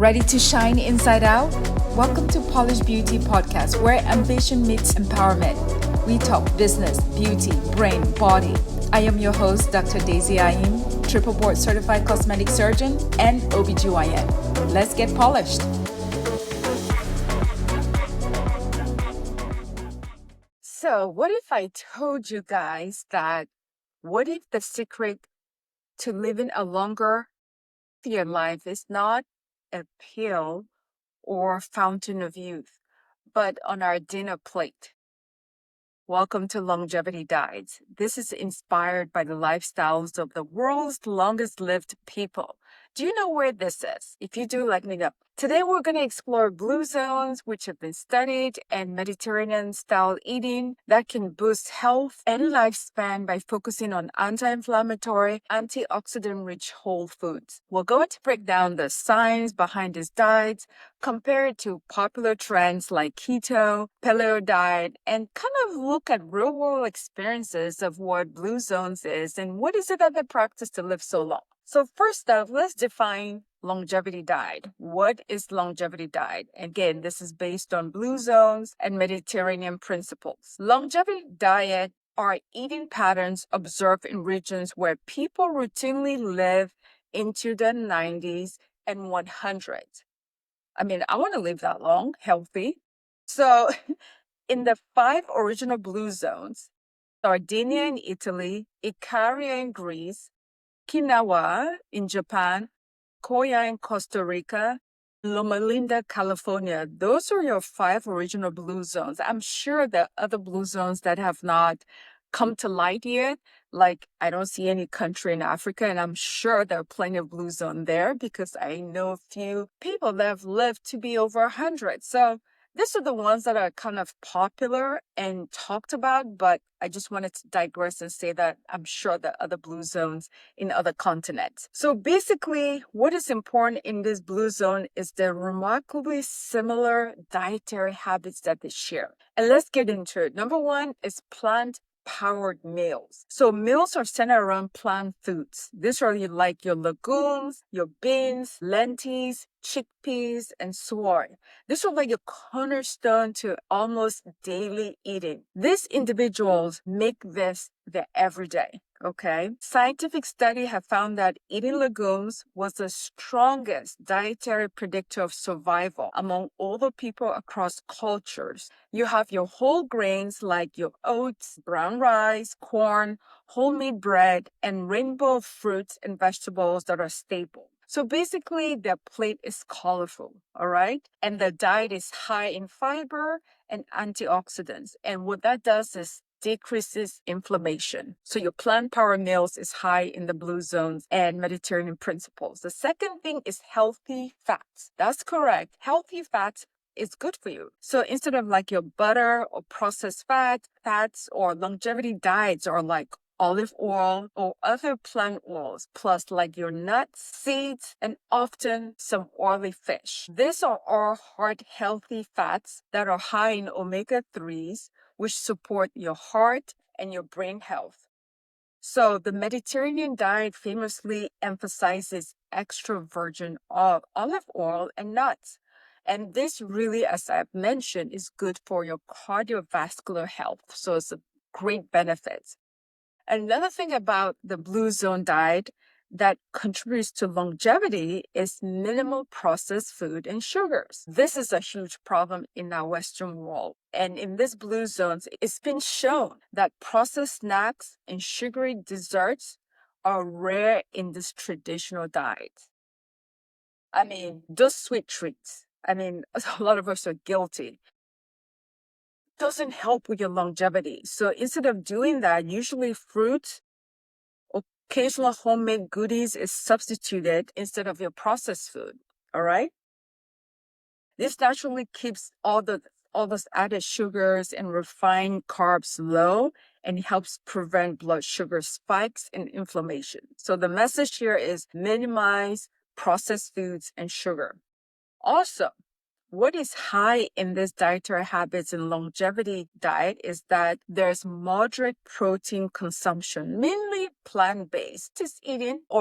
Ready to shine inside out? Welcome to Polished Beauty Podcast, where ambition meets empowerment. We talk business, beauty, brain, body. I am your host, Dr. Daisy Ayim, triple board certified cosmetic surgeon and OBGYN. Let's get polished. So, what if I told you guys that what if the secret to living a longer, healthier life is not a pill or fountain of youth, but on our dinner plate? Welcome to Longevity Diets. This is inspired by the lifestyles of the world's longest lived people. Do you know where this is? If you do, let me know. Today, we're going to explore blue zones, which have been studied, and Mediterranean style eating that can boost health and lifespan by focusing on anti-inflammatory, antioxidant-rich whole foods. We're going to break down the science behind these diets, compare it to popular trends like keto, paleo diet, and kind of look at real world experiences of what blue zones is and what is it that they practice to live so long. So first up, let's define longevity diet. What is longevity diet? Again, this is based on blue zones and Mediterranean principles. Longevity diet are eating patterns observed in regions where people routinely live into the 90s and 100s. I mean, I want to live that long, healthy. So in the 5 original blue zones, Sardinia in Italy, Icaria in Greece, Okinawa in Japan, Koya in Costa Rica, Loma Linda, California. Those are your 5 original blue zones. I'm sure there are other blue zones that have not come to light yet. Like, I don't see any country in Africa, and I'm sure there are plenty of blue zones there because I know a few people that have lived to be over 100. So these are the ones that are kind of popular and talked about, but I just wanted to digress and say that I'm sure there are other blue zones in other continents. So basically, what is important in this blue zone is the remarkably similar dietary habits that they share. And let's get into it. Number one is plant-powered meals. So meals are centered around plant foods. These are like your legumes, your beans, lentils, chickpeas, and soy. These are like your cornerstone to almost daily eating. These individuals make this their everyday. Okay. Scientific study have found that eating legumes was the strongest dietary predictor of survival among older people across cultures. You have your whole grains like your oats, brown rice, corn, whole meat bread, and rainbow fruits and vegetables that are staple. So basically, their plate is colorful, all right? And the diet is high in fiber and antioxidants. And what that does is decreases inflammation. So your plant power meals is high in the blue zones and Mediterranean principles. The second thing is healthy fats. That's correct. Healthy fats is good for you. So instead of like your butter or processed fats or longevity diets are like olive oil or other plant oils, plus like your nuts, seeds, and often some oily fish. These are all heart healthy fats that are high in omega-3s, which support your heart and your brain health. So the Mediterranean diet famously emphasizes extra virgin olive oil and nuts. And this really, as I've mentioned, is good for your cardiovascular health. So it's a great benefit. Another thing about the blue zone diet that contributes to longevity is minimal processed food and sugars. This is a huge problem in our Western world. And in these blue zones, it's been shown that processed snacks and sugary desserts are rare in this traditional diet. I mean, those sweet treats. I mean, a lot of us are guilty. Doesn't help with your longevity. So instead of doing that, usually fruit, occasional homemade goodies is substituted instead of your processed food. All right. This naturally keeps all those added sugars and refined carbs low and helps prevent blood sugar spikes and inflammation. So the message here is minimize processed foods and sugar. Also, what is high in this dietary habits and longevity diet is that there's moderate protein consumption, mainly plant-based.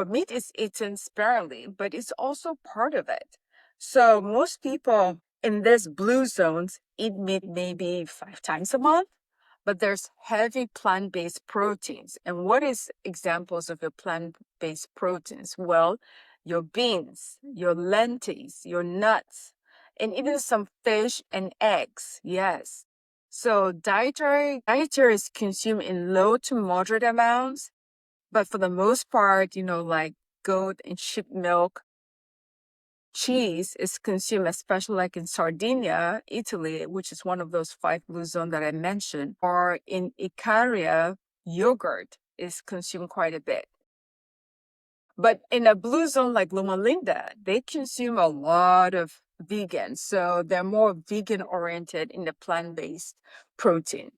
Meat is eaten sparingly, but it's also part of it. So most people in this blue zones eat meat maybe 5 times a month, but there's heavy plant-based proteins. And what is examples of your plant-based proteins? Well, your beans, your lentils, your nuts, and even some fish and eggs. Yes. So dietary is consumed in low to moderate amounts, but for the most part, like goat and sheep milk, cheese is consumed, especially like in Sardinia, Italy, which is one of those 5 blue zones that I mentioned, or in Icaria, yogurt is consumed quite a bit. But in a blue zone like Loma Linda, they consume a lot of vegans. So they're more vegan oriented in the plant-based protein.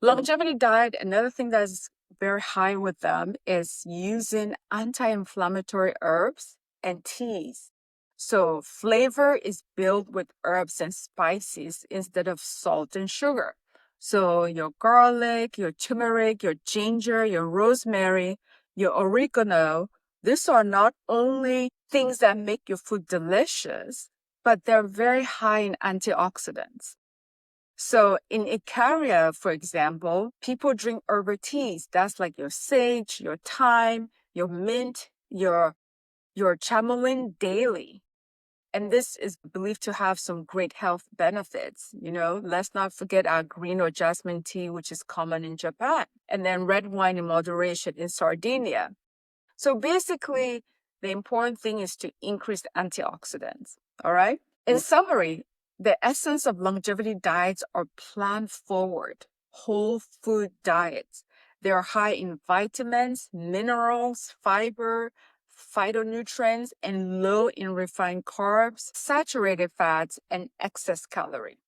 Longevity diet, another thing that's very high with them is using anti-inflammatory herbs and teas. So flavor is built with herbs and spices instead of salt and sugar. So your garlic, your turmeric, your ginger, your rosemary, your oregano, these are not only things that make your food delicious, but they're very high in antioxidants. So in Icaria, for example, people drink herbal teas. That's like your sage, your thyme, your mint, your chamomile daily. And this is believed to have some great health benefits. Let's not forget our green or jasmine tea, which is common in Japan, and then red wine in moderation in Sardinia. So basically, the important thing is to increase antioxidants. All right. In summary, the essence of longevity diets are plant forward, whole food diets. They are high in vitamins, minerals, fiber, phytonutrients, and low in refined carbs, saturated fats, and excess calorie.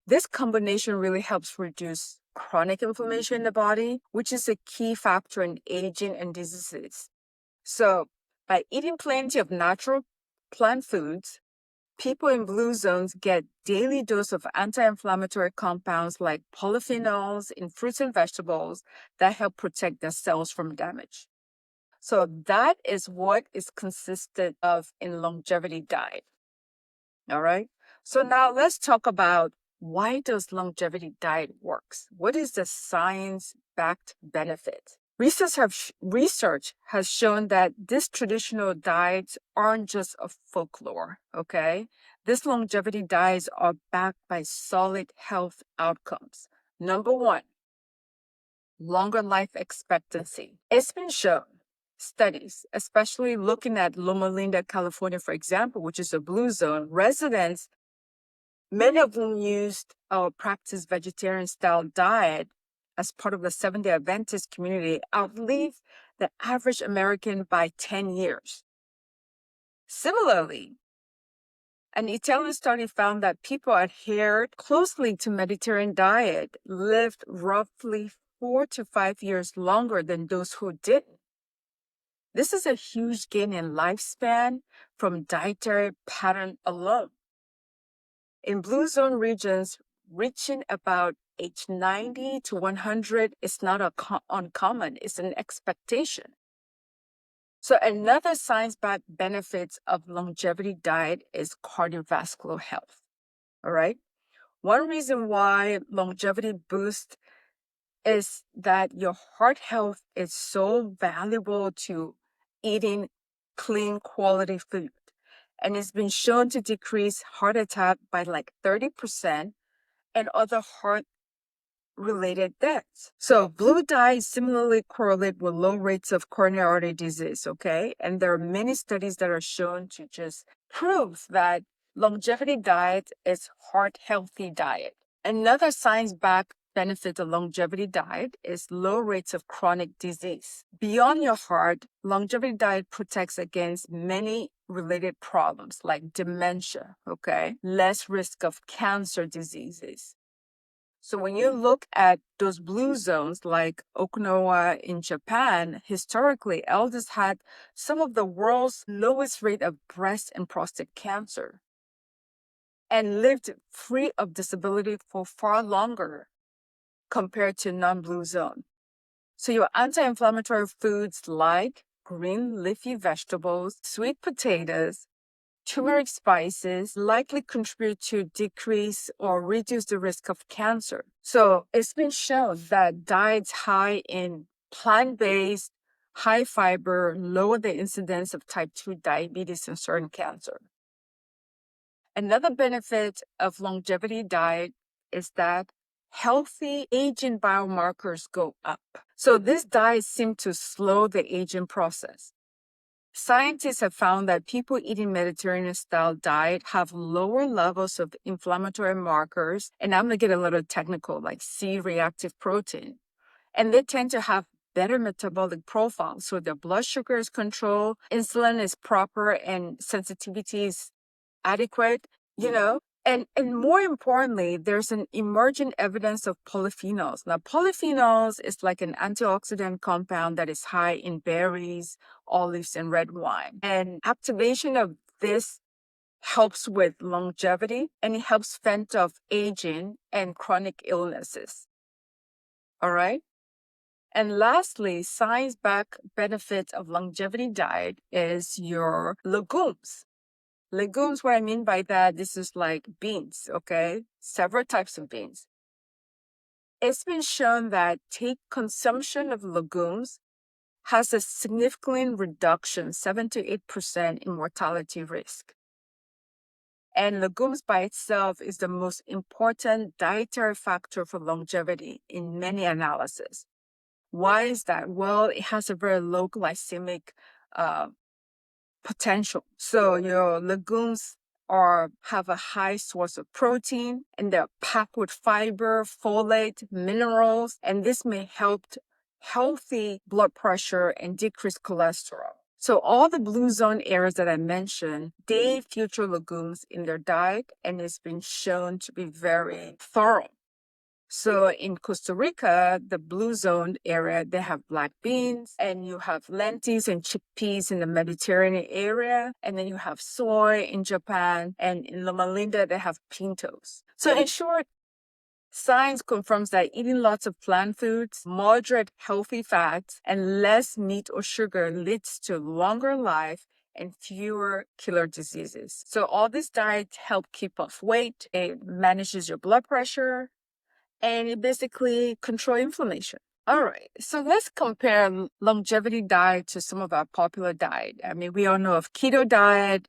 This combination really helps reduce chronic inflammation in the body, which is a key factor in aging and diseases. So, by eating plenty of natural plant foods, people in blue zones get daily dose of anti-inflammatory compounds like polyphenols in fruits and vegetables that help protect their cells from damage. So that is what is consisted of in longevity diet. All right. So now let's talk about why does longevity diet works? What is the science-backed benefit? Research has shown that these traditional diets aren't just a folklore, okay? These longevity diets are backed by solid health outcomes. Number one, longer life expectancy. It's been shown, studies, especially looking at Loma Linda, California, for example, which is a blue zone, residents, many of them used or practiced vegetarian style diet as part of the Seventh-day Adventist community, outlive the average American by 10 years. Similarly, an Italian study found that people adhered closely to Mediterranean diet lived roughly 4 to 5 years longer than those who didn't. This is a huge gain in lifespan from dietary pattern alone. In blue zone regions, reaching about age 90 to 100 is not uncommon, it's an expectation. So another science-backed benefits of longevity diet is cardiovascular health. All right. One reason why longevity boosts is that your heart health is so valuable to eating clean quality food. And it's been shown to decrease heart attack by like 30% and other heart related deaths. So blue dyes similarly correlate with low rates of coronary artery disease, okay? And there are many studies that are shown to just prove that longevity diet is heart healthy diet. Another science-backed benefit of longevity diet is low rates of chronic disease. Beyond your heart, longevity diet protects against many related problems like dementia, okay? Less risk of cancer diseases. So when you look at those blue zones like Okinawa in Japan, historically, elders had some of the world's lowest rate of breast and prostate cancer and lived free of disability for far longer compared to non-blue zone. So your anti-inflammatory foods like green leafy vegetables, sweet potatoes, turmeric spices likely contribute to decrease or reduce the risk of cancer. So it's been shown that diets high in plant-based, high fiber, lower the incidence of type 2 diabetes and certain cancer. Another benefit of longevity diet is that healthy aging biomarkers go up. So this diet seems to slow the aging process. Scientists have found that people eating Mediterranean style diet have lower levels of inflammatory markers, and I'm going to get a little technical, like C-reactive protein. And they tend to have better metabolic profiles. So their blood sugar is controlled, insulin is proper, and sensitivity is adequate, And more importantly, there's an emerging evidence of polyphenols. Now, polyphenols is like an antioxidant compound that is high in berries, olives, and red wine. And activation of this helps with longevity, and it helps fend off aging and chronic illnesses. All right? And lastly, science-backed benefit of longevity diet is your legumes. Legumes, what I mean by that, this is like beans, okay? Several types of beans. It's been shown that consumption of legumes has a significant reduction, 7 to 8% in mortality risk. And legumes by itself is the most important dietary factor for longevity in many analyses. Why is that? Well, it has a very low glycemic potential. So your legumes have a high source of protein, and they're packed with fiber, folate, minerals, and this may help healthy blood pressure and decrease cholesterol. So all the blue zone areas that I mentioned, they feature legumes in their diet, and it's been shown to be very thorough. So in Costa Rica, the blue zone area, they have black beans, and you have lentils and chickpeas in the Mediterranean area. And then you have soy in Japan, and in Loma Linda, they have pintos. So in short, science confirms that eating lots of plant foods, moderate healthy fats, and less meat or sugar leads to longer life and fewer killer diseases. So all these diets help keep off weight. It manages your blood pressure, and it basically control inflammation. All right, so let's compare longevity diet to some of our popular diet. I mean, we all know of keto diet,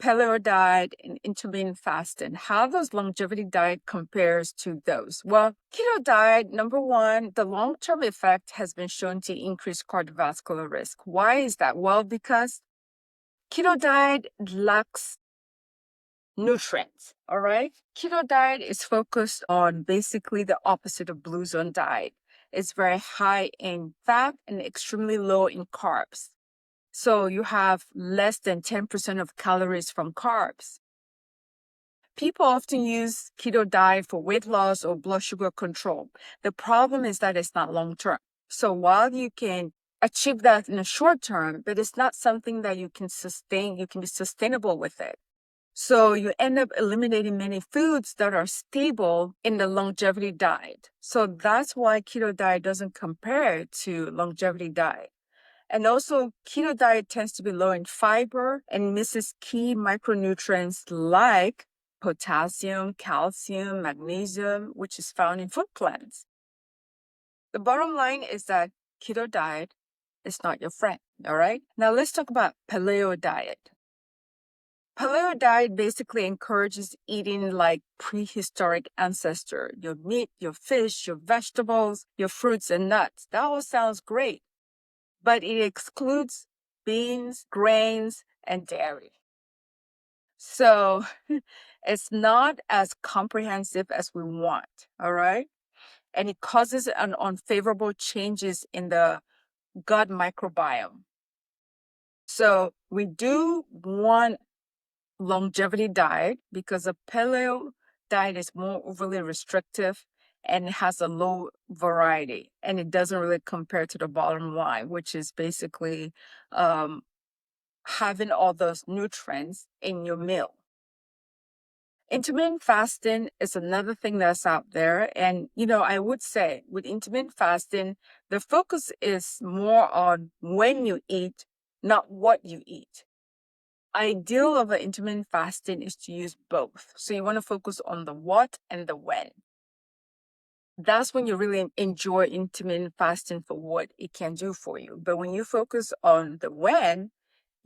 paleo diet, and intermittent fasting. How does longevity diet compares to those? Well, keto diet, number one, the long-term effect has been shown to increase cardiovascular risk. Why is that? Well, because keto diet lacks nutrients. All right. Keto diet is focused on basically the opposite of blue zone diet. It's very high in fat and extremely low in carbs. So you have less than 10% of calories from carbs. People often use keto diet for weight loss or blood sugar control. The problem is that it's not long term. So while you can achieve that in the short term, but it's not something that you can sustain, you can be sustainable with it. So you end up eliminating many foods that are stable in the longevity diet. So that's why keto diet doesn't compare to longevity diet. And also, keto diet tends to be low in fiber and misses key micronutrients like potassium, calcium, magnesium, which is found in food plants. The bottom line is that keto diet is not your friend, all right? Now let's talk about paleo diet. Paleo diet basically encourages eating like prehistoric ancestor. Your meat, your fish, your vegetables, your fruits and nuts. That all sounds great, but it excludes beans, grains, and dairy. So it's not as comprehensive as we want, all right? And it causes an unfavorable changes in the gut microbiome. So we do want longevity diet because a paleo diet is more overly restrictive and it has a low variety, and it doesn't really compare to the bottom line, which is basically having all those nutrients in your meal. Intermittent fasting is another thing that's out there. And, I would say with intermittent fasting, the focus is more on when you eat, not what you eat. ideal of an intermittent fasting is to use both. So you want to focus on the what and the when. That's when you really enjoy intermittent fasting for what it can do for you. But when you focus on the when,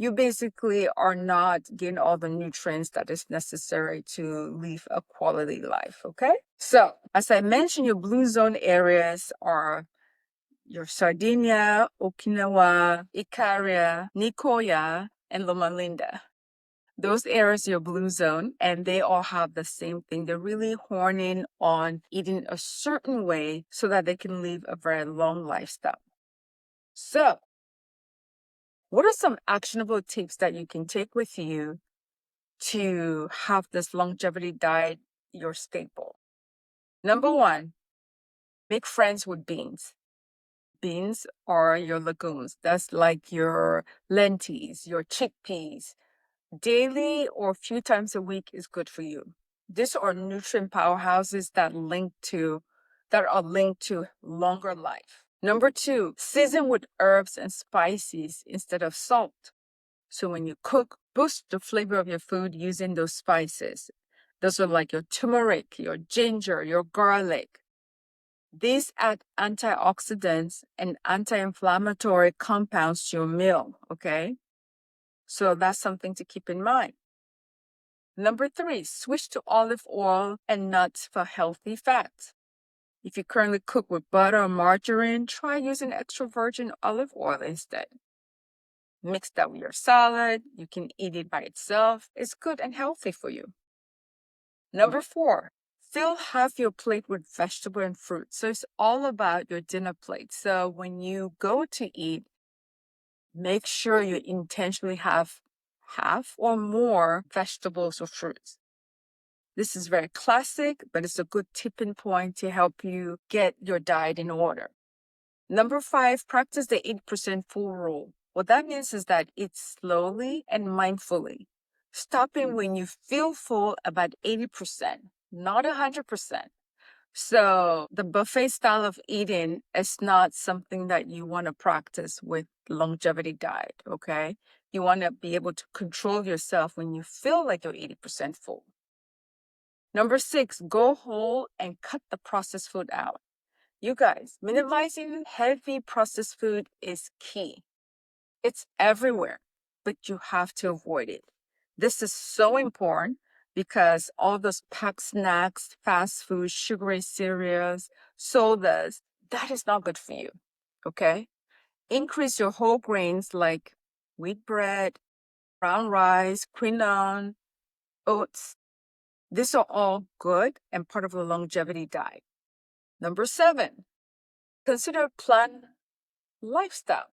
you basically are not getting all the nutrients that is necessary to live a quality life. Okay. So as I mentioned, your blue zone areas are your Sardinia, Okinawa, Ikaria, Nicoya, and Loma Linda. Those areas are your blue zone, and they all have the same thing. They're really horning on eating a certain way so that they can live a very long lifestyle. So, what are some actionable tips that you can take with you to have this longevity diet your staple? Number one, make friends with beans. Beans are your legumes. That's like your lentils, your chickpeas. Daily or a few times a week is good for you. These are nutrient powerhouses that are linked to longer life. Number two, season with herbs and spices instead of salt. So when you cook, boost the flavor of your food using those spices. Those are like your turmeric, your ginger, your garlic. These add antioxidants and anti-inflammatory compounds to your meal, okay? So that's something to keep in mind. Number three, switch to olive oil and nuts for healthy fats. If you currently cook with butter or margarine, try using extra virgin olive oil instead. Mix that with your salad. You can eat it by itself. It's good and healthy for you. Number four, fill half your plate with vegetable and fruit. So it's all about your dinner plate. So when you go to eat, make sure you intentionally have half or more vegetables or fruits. This is very classic, but it's a good tipping point to help you get your diet in order. Number five, practice the 8% full rule. What that means is that eat slowly and mindfully, stopping when you feel full about 80%, not 100%. So the buffet style of eating is not something that you want to practice with longevity diet, okay? You want to be able to control yourself when you feel like you're 80% full. Number six, go whole and cut the processed food out. You guys, minimizing heavy processed food is key. It's everywhere, but you have to avoid it. This is so important because all those packed snacks, fast food, sugary cereals, sodas, that is not good for you. Okay? Increase your whole grains like wheat bread, brown rice, quinoa, oats. These are all good and part of a longevity diet. Number seven, consider plant lifestyle.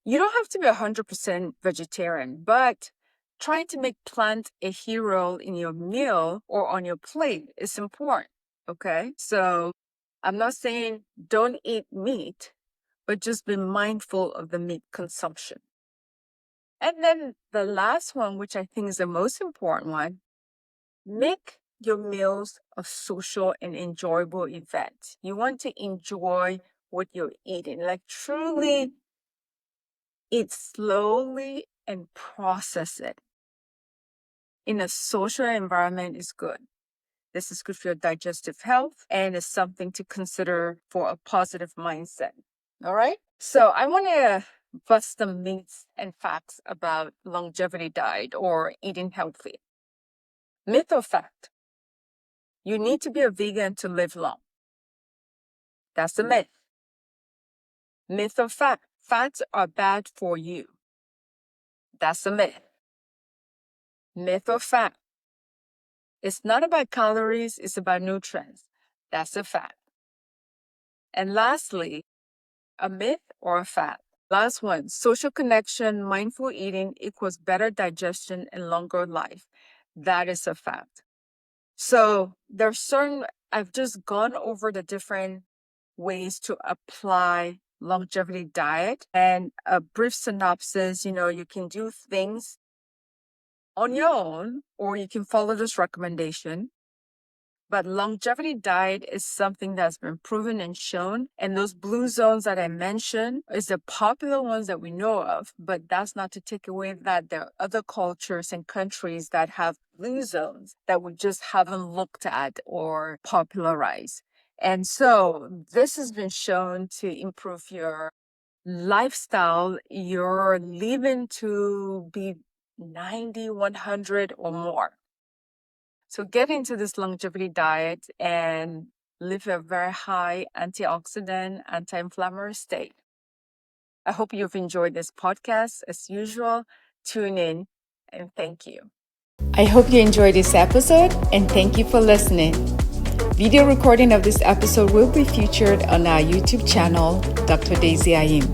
You don't have to be 100% vegetarian, but trying to make plant a hero in your meal or on your plate is important. Okay. So I'm not saying don't eat meat, but just be mindful of the meat consumption. And then the last one, which I think is the most important one, make your meals a social and enjoyable event. You want to enjoy what you're eating, like truly eat slowly and process it. In a social environment is good. This is good for your digestive health and is something to consider for a positive mindset. All right. So I want to bust some myths and facts about longevity diet or eating healthy. Myth or fact? You need to be a vegan to live long. That's a myth. Myth or fact? Fats are bad for you. That's a myth. Myth or fact? It's not about calories, it's about nutrients. That's a fact. And lastly, a myth or a fact? Last one, social connection, mindful eating equals better digestion and longer life. That is a fact. So there's I've just gone over the different ways to apply longevity diet and a brief synopsis. You can do things on your own or you can follow this recommendation. But longevity diet is something that's been proven and shown. And those blue zones that I mentioned is the popular ones that we know of. But that's not to take away that there are other cultures and countries that have blue zones that we just haven't looked at or popularized. And so this has been shown to improve your lifestyle. You're living to be 90, 100 or more. So get into this longevity diet and live a very high antioxidant, anti-inflammatory state. I hope you've enjoyed this podcast. As usual, tune in and thank you. I hope you enjoyed this episode and thank you for listening. Video recording of this episode will be featured on our YouTube channel, Dr. Daisy Ayim.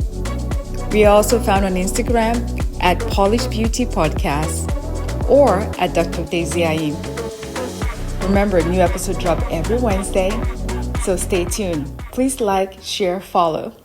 We are also found on Instagram at Polish Beauty Podcast or at Dr. Daisy Ayim. Remember, new episode drop every Wednesday, so stay tuned. Please like, share, follow.